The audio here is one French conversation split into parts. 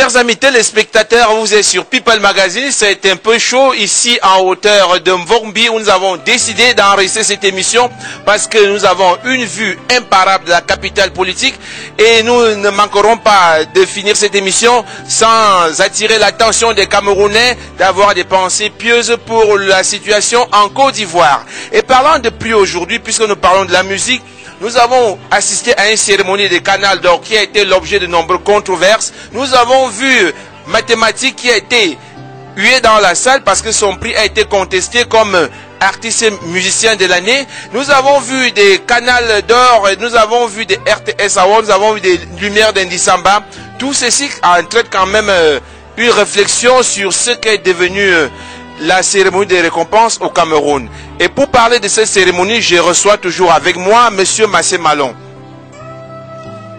Chers amis téléspectateurs, vous êtes sur People Magazine. C'est un peu chaud ici en hauteur de Mvombi où nous avons décidé d'enregistrer cette émission parce que nous avons une vue imparable de la capitale politique et nous ne manquerons pas de finir cette émission sans attirer l'attention des Camerounais d'avoir des pensées pieuses pour la situation en Côte d'Ivoire. Et parlant de pluie aujourd'hui, puisque nous parlons de la musique, nous avons assisté à une cérémonie de Canal d'Or qui a été l'objet de nombreuses controverses. Nous avons vu Mathématique qui a été hué dans la salle parce que son prix a été contesté comme artiste et musicien de l'année. Nous avons vu des Canal d'Or, nous avons vu des RTS Awards, nous avons vu des Lumières d'Indisamba. Tout ceci entraîne quand même une réflexion sur ce qu'est devenu la cérémonie des récompenses au Cameroun. Et pour parler de cette cérémonie, je reçois toujours avec moi M. Massé Malon.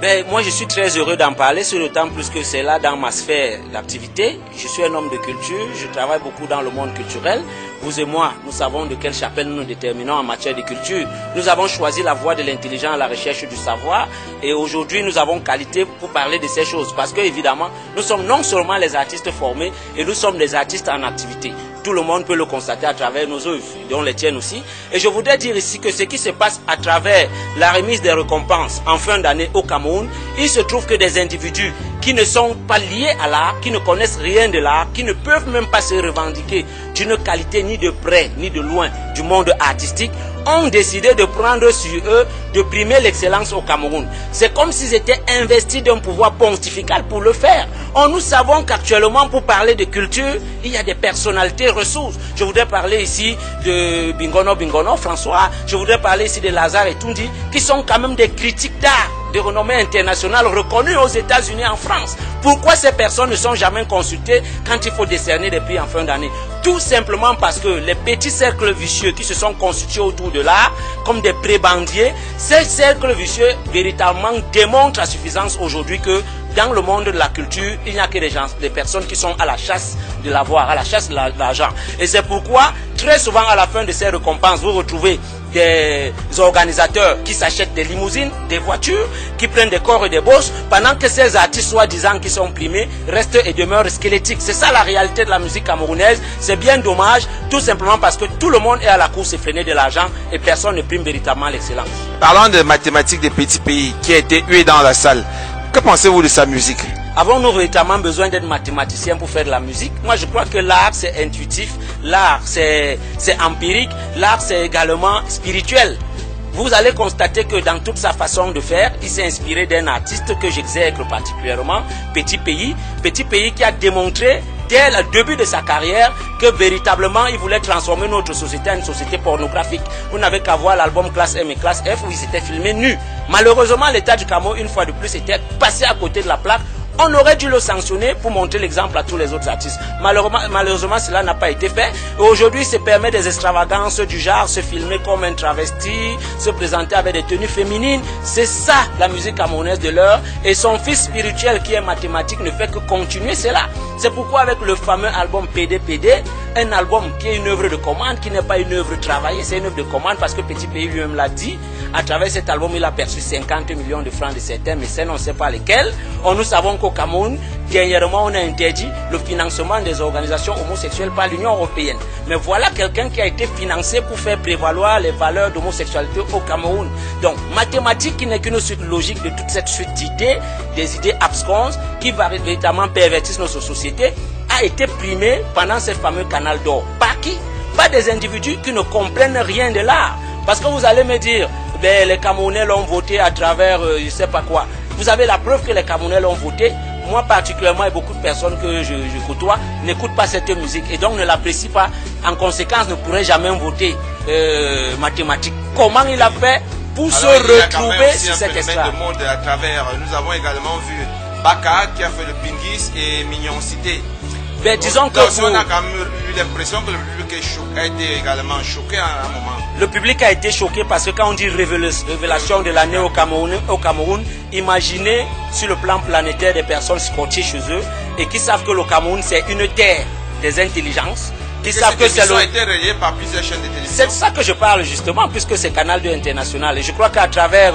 Ben, moi, je suis très heureux d'en parler, sur d'autant plus que c'est là dans ma sphère d'activité. Je suis un homme de culture, je travaille beaucoup dans le monde culturel. Vous et moi, nous savons de quelle chapelle nous nous déterminons en matière de culture. Nous avons choisi la voie de l'intelligence à la recherche du savoir. Et aujourd'hui, nous avons qualité pour parler de ces choses. Parce que, évidemment, nous sommes non seulement les artistes formés, et nous sommes des artistes en activité. Tout le monde peut le constater à travers nos œuvres, dont les tiennes aussi. Et je voudrais dire ici que ce qui se passe à travers la remise des récompenses en fin d'année au Cameroun, il se trouve que des individus qui ne sont pas liés à l'art, qui ne connaissent rien de l'art, qui ne peuvent même pas se revendiquer d'une qualité ni de près ni de loin du monde artistique, ont décidé de prendre sur eux de primer l'excellence au Cameroun. C'est comme s'ils étaient investis d'un pouvoir pontifical pour le faire. Or, nous savons qu'actuellement, pour parler de culture, il y a des personnalités ressources. Je voudrais parler ici de Bingono François, je voudrais parler ici de Lazare Etundi, qui sont quand même des critiques d'art de renommée internationale reconnus aux États-Unis et en France. Pourquoi ces personnes ne sont jamais consultées quand il faut décerner des prix en fin d'année? Tout simplement parce que les petits cercles vicieux qui se sont constitués autour de l'art, comme des prébandiers, ces cercles vicieux véritablement démontrent à suffisance aujourd'hui que dans le monde de la culture, il n'y a que des personnes qui sont à la chasse de l'avoir, à la chasse de l'argent. Et c'est pourquoi, très souvent à la fin de ces récompenses, vous retrouvez des organisateurs qui s'achètent des limousines, des voitures, qui prennent des corps et des bosses, pendant que ces artistes soi-disant qui sont primés restent et demeurent squelettiques. C'est ça la réalité de la musique camerounaise. C'est bien dommage, tout simplement parce que tout le monde est à la course effrénée de l'argent et personne ne prime véritablement l'excellence. Parlant de Mathématiques des petits pays qui a été hué dans la salle, que pensez-vous de sa musique? Avons-nous véritablement besoin d'être mathématiciens pour faire de la musique? Moi, je crois que l'art, c'est intuitif, l'art, c'est empirique, l'art, c'est également spirituel. Vous allez constater que dans toute sa façon de faire, il s'est inspiré d'un artiste que j'exècre particulièrement, Petit Pays qui a démontré dès le début de sa carrière que véritablement il voulait transformer notre société en une société pornographique. Vous n'avez qu'à voir l'album Classe M et Classe F où il s'était filmé nu. Malheureusement, l'État du Cameroun, une fois de plus, était passé à côté de la plaque. On aurait dû le sanctionner pour montrer l'exemple à tous les autres artistes. Malheureusement, cela n'a pas été fait. Et aujourd'hui, il se permet des extravagances du genre, se filmer comme un travesti, se présenter avec des tenues féminines. C'est ça, la musique camerounaise de l'heure. Et son fils spirituel, qui est mathématique, ne fait que continuer cela. C'est pourquoi avec le fameux album PDPD, un album qui est une œuvre de commande, qui n'est pas une œuvre travaillée, c'est une œuvre de commande parce que Petit Pays lui-même l'a dit. À travers cet album, il a perçu 50 millions de francs de certains mécènes, on ne sait pas lesquels. Or, nous savons qu'au Cameroun, dernièrement, on a interdit le financement des organisations homosexuelles par l'Union européenne. Mais voilà quelqu'un qui a été financé pour faire prévaloir les valeurs d'homosexualité au Cameroun. Donc, mathématique qui n'est qu'une suite logique de toute cette suite d'idées, des idées absconses qui véritablement pervertissent notre société, a été primé pendant ce fameux Canal d'Or. Par qui? Par des individus qui ne comprennent rien de l'art. Parce que vous allez me dire, ben, les Camerounais l'ont voté à travers je ne sais pas quoi. Vous avez la preuve que les Camerounais l'ont voté. Moi particulièrement et beaucoup de personnes que je côtoie n'écoutent pas cette musique et donc ne l'apprécient pas. En conséquence, ne pourraient jamais voter mathématiques. Comment il a fait pour se retrouver sur cette estrade? Nous avons également vu Baka qui a fait le Pingis et Mignon Cité. Ben, disons que on a quand même eu l'impression que le public a été également choqué à un moment. Le public a été choqué parce que quand on dit révélation de l'année au Cameroun, imaginez sur le plan planétaire des personnes scotchées chez eux et qui savent que le Cameroun c'est une terre des intelligences, Ils savent que c'est le... été relayé par plusieurs chaînes de télévision. C'est de ça que je parle justement, puisque c'est Canal 2 international. Et je crois qu'à travers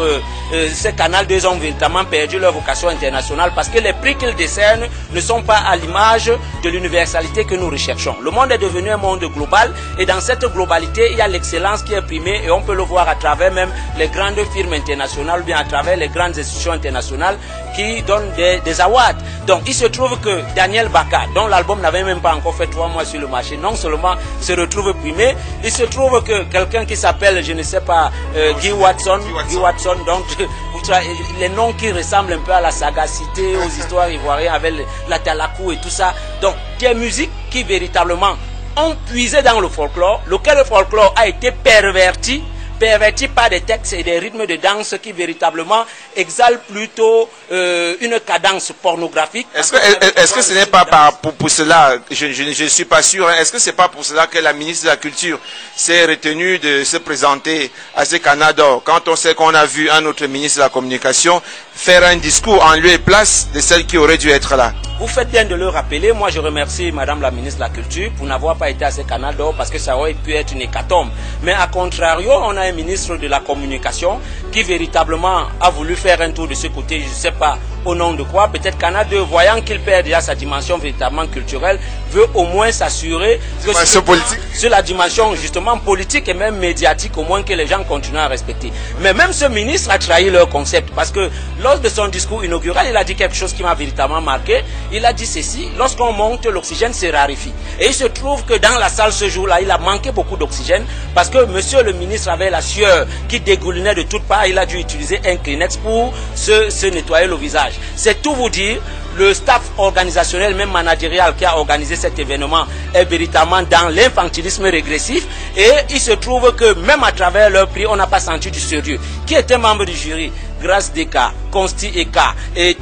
ces Canal 2, ils ont véritablement perdu leur vocation internationale parce que les prix qu'ils décernent ne sont pas à l'image de l'universalité que nous recherchons. Le monde est devenu un monde global et dans cette globalité, il y a l'excellence qui est primée et on peut le voir à travers même les grandes firmes internationales ou bien à travers les grandes institutions internationales qui donnent des awards. Donc il se trouve que Daniel Baka, dont l'album n'avait même pas encore fait 3 mois sur le marché, non seulement se retrouve primé, il se trouve que quelqu'un qui s'appelle, je ne sais pas, Guy Watson, donc les noms qui ressemblent un peu à la sagacité, aux histoires ivoiriennes avec la talakou et tout ça. Donc des musiques qui véritablement ont puisé dans le folklore, lequel le folklore a été perverti par des textes et des rythmes de danse qui véritablement exhalent plutôt une cadence pornographique. Est-ce que ce n'est pas pour cela, je ne suis pas sûr, hein, est-ce que c'est pas pour cela que la ministre de la Culture s'est retenue de se présenter à ce Canada quand on sait qu'on a vu un autre ministre de la Communication faire un discours en lieu et place de celle qui aurait dû être là? Vous faites bien de le rappeler. Moi, je remercie Madame la ministre de la Culture pour n'avoir pas été à ce canal d'or parce que ça aurait pu être une hécatombe. Mais à contrario, on a un ministre de la Communication qui véritablement a voulu faire un tour de ce côté, je ne sais pas au nom de quoi. Peut-être Canal 2, voyant qu'il perd déjà sa dimension véritablement culturelle, veut au moins s'assurer que sur la dimension justement politique et même médiatique, au moins que les gens continuent à respecter. Mais même ce ministre a trahi leur concept parce que lors de son discours inaugural, il a dit quelque chose qui m'a véritablement marqué. Il a dit ceci: lorsqu'on monte, l'oxygène se raréfie. Et il se trouve que dans la salle ce jour-là, il a manqué beaucoup d'oxygène parce que monsieur le ministre avait la sueur qui dégoulinait de toutes parts. Il a dû utiliser un Kleenex pour se nettoyer le visage. C'est tout vous dire. Le staff organisationnel, même managérial, qui a organisé cet événement est véritablement dans l'infantilisme régressif. Et il se trouve que même à travers leur prix, on n'a pas senti du sérieux. Qui était membre du jury? Grâce Deka, Consti Eka et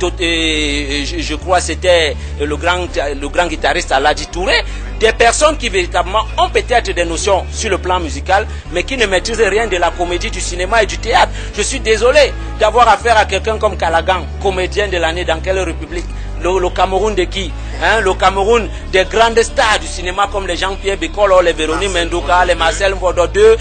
je crois c'était le grand guitariste Aladji Touré. Des personnes qui véritablement ont peut-être des notions sur le plan musical, mais qui ne maîtrisent rien de la comédie, du cinéma et du théâtre. Je suis désolé d'avoir affaire à quelqu'un comme Callaghan, comédien de l'année dans quelle république? Le Cameroun de qui, hein? Le Cameroun des grandes stars du cinéma comme les Jean-Pierre Bekolo, les Véronique Mendoka, les Marcel Mvodo II,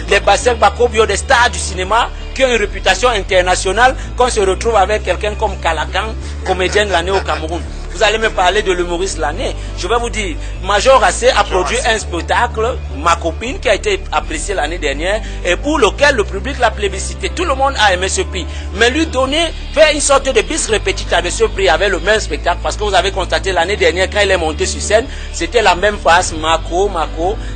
les Bassel Bakobio, des stars du cinéma qui ont une réputation internationale, qu'on se retrouve avec quelqu'un comme Callaghan, comédien de l'année au Cameroun. Vous allez me parler de l'humoriste l'année. Je vais vous dire, Major Assé a produit un spectacle, Ma copine, qui a été apprécié l'année dernière et pour lequel le public l'a plébiscité. Tout le monde a aimé ce prix. Mais lui donner, faire une sorte de bis repetita de ce prix avec le même spectacle, parce que vous avez constaté l'année dernière, quand il est monté sur scène, c'était la même face, Mako.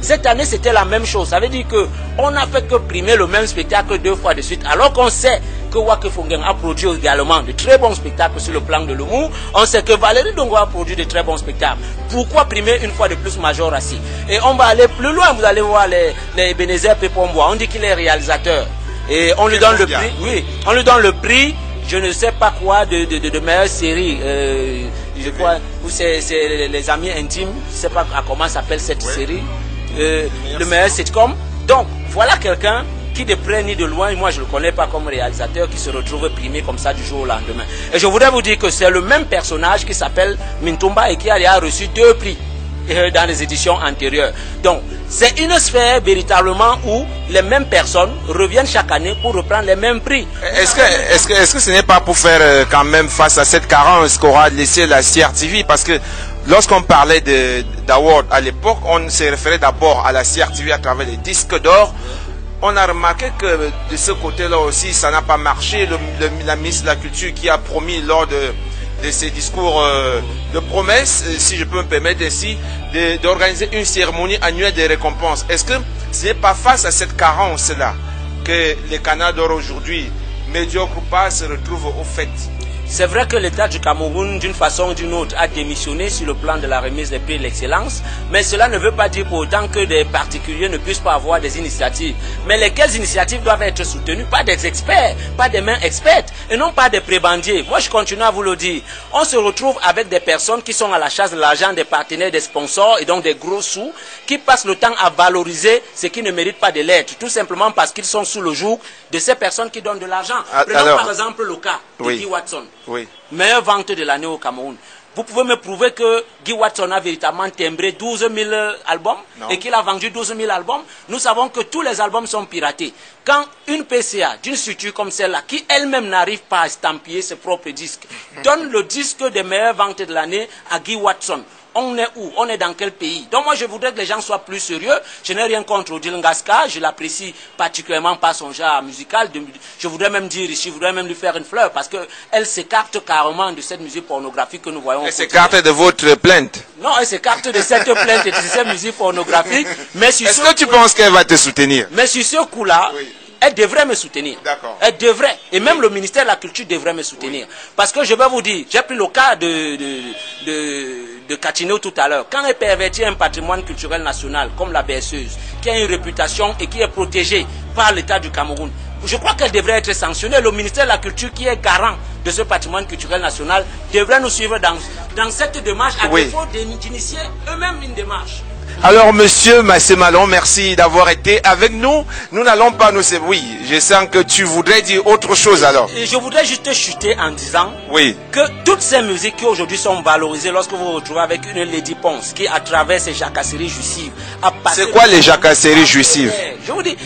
Cette année, c'était la même chose. Ça veut dire que on n'a fait que primer le même spectacle 2 fois de suite, alors qu'on sait que Wake Fongen a produit également de très bons spectacles sur le plan de l'humour. On sait que Valérie Dongo a produit de très bons spectacles. Pourquoi primer une fois de plus Major Assé? Et on va aller plus loin, vous allez voir les Ebenezer Pepomboa. On dit qu'il est réalisateur. Et on lui donne le prix. Oui, on lui donne le prix, je ne sais pas quoi, de meilleure série. Je crois, où c'est les amis intimes. Je ne sais pas comment s'appelle cette série. Le meilleur sitcom. Donc, voilà quelqu'un qui de près ni de loin, moi je ne le connais pas comme réalisateur, qui se retrouve primé comme ça du jour au lendemain. Et je voudrais vous dire que c'est le même personnage qui s'appelle Mintumba et qui a reçu 2 prix dans les éditions antérieures. Donc c'est une sphère véritablement où les mêmes personnes reviennent chaque année pour reprendre les mêmes prix. Est-ce que ce n'est pas pour faire quand même face à cette carence qu'aura laissé la CRTV? Parce que lorsqu'on parlait d'award à l'époque, on s'est référé d'abord à la CRTV à travers les disques d'or. On a remarqué que de ce côté-là aussi, ça n'a pas marché. La ministre de la Culture qui a promis lors de ses discours de promesses, si je peux me permettre ainsi, d'organiser une cérémonie annuelle des récompenses. Est-ce que ce n'est pas face à cette carence-là que les Canal d'or aujourd'hui, médiocres ou pas, se retrouvent au fait? C'est vrai que l'État du Cameroun, d'une façon ou d'une autre, a démissionné sur le plan de la remise des prix de l'excellence, mais cela ne veut pas dire pour autant que des particuliers ne puissent pas avoir des initiatives. Mais lesquelles initiatives doivent être soutenues par des experts, pas des mains expertes, et non pas des prébendiers. Moi, je continue à vous le dire. On se retrouve avec des personnes qui sont à la chasse de l'argent des partenaires, des sponsors, et donc des gros sous, qui passent le temps à valoriser ce qui ne mérite pas de l'être, tout simplement parce qu'ils sont sous le joug de ces personnes qui donnent de l'argent. Prenons par exemple le cas de Guy Watson. Oui. Meilleure vente de l'année au Cameroun. vous pouvez me prouver que Guy Watson a véritablement timbré 12 000 albums et qu'il a vendu 12 000 albums. Nous savons que tous les albums sont piratés. Quand une PCA d'une structure comme celle-là, qui elle-même n'arrive pas à estampiller ses propres disques, donne le disque des meilleures ventes de l'année à Guy Watson, on est où? On est dans quel pays? Donc moi je voudrais que les gens soient plus sérieux. Je n'ai rien contre Odile Ngaska, je l'apprécie particulièrement par son genre musical. Je voudrais même dire ici, je voudrais même lui faire une fleur parce qu'elle s'écarte carrément de cette musique pornographique que nous voyons. Elle s'écarte de votre plainte? Non, elle s'écarte de cette plainte et de cette musique pornographique. Est-ce que tu penses qu'elle va te soutenir? Mais sur ce coup-là, oui, elle devrait me soutenir. D'accord. Elle devrait. Et même le ministère de la Culture devrait me soutenir. Oui. Parce que je vais vous dire, j'ai pris le cas de Katineau tout à l'heure. Quand elle pervertit un patrimoine culturel national comme la berceuse, qui a une réputation et qui est protégée par l'État du Cameroun, je crois qu'elle devrait être sanctionnée. Le ministère de la Culture, qui est garant de ce patrimoine culturel national, devrait nous suivre dans cette démarche, à défaut d'initier eux-mêmes une démarche. Alors, monsieur Massé Malon, merci d'avoir été avec nous. Nous n'allons pas nous... Oui, je sens que tu voudrais dire autre chose alors. Et je voudrais juste chuter en disant que toutes ces musiques qui aujourd'hui sont valorisées, lorsque vous vous retrouvez avec une Lady Ponce qui, à travers ses jacasseries jussives, a passé... C'est quoi les jacasseries jussives? Je vous dis...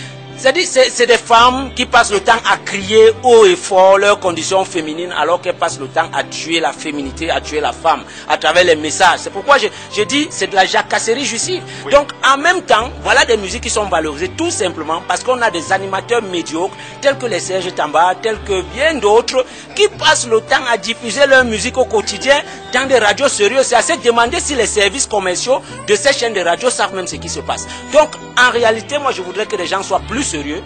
C'est des femmes qui passent le temps à crier haut et fort leurs conditions féminines alors qu'elles passent le temps à tuer la féminité, à tuer la femme à travers les messages. C'est pourquoi je dis c'est de la jacasserie jussive. Oui. Donc en même temps, voilà des musiques qui sont valorisées tout simplement parce qu'on a des animateurs médiocres tels que les Serge Tamba, tels que bien d'autres qui passent le temps à diffuser leur musique au quotidien dans des radios sérieuses. C'est à se demander si les services commerciaux de ces chaînes de radio savent même ce qui se passe. Donc en réalité, moi je voudrais que les gens soient plus sérieux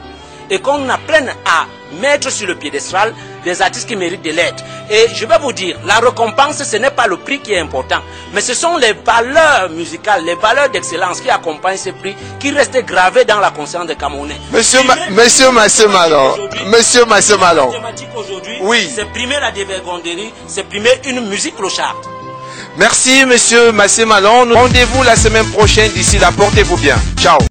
et qu'on apprenne à mettre sur le piédestal des artistes qui méritent de l'être. Et je vais vous dire, la récompense, ce n'est pas le prix qui est important, mais ce sont les valeurs musicales, les valeurs d'excellence qui accompagnent ces prix, qui restent gravées dans la conscience des Camerounais. Monsieur Massé Malon, oui, c'est primer la dévergonderie, c'est primer une musique clocharde. Merci monsieur Massé Malon. Rendez-vous la semaine prochaine. D'ici là, portez-vous bien. Ciao.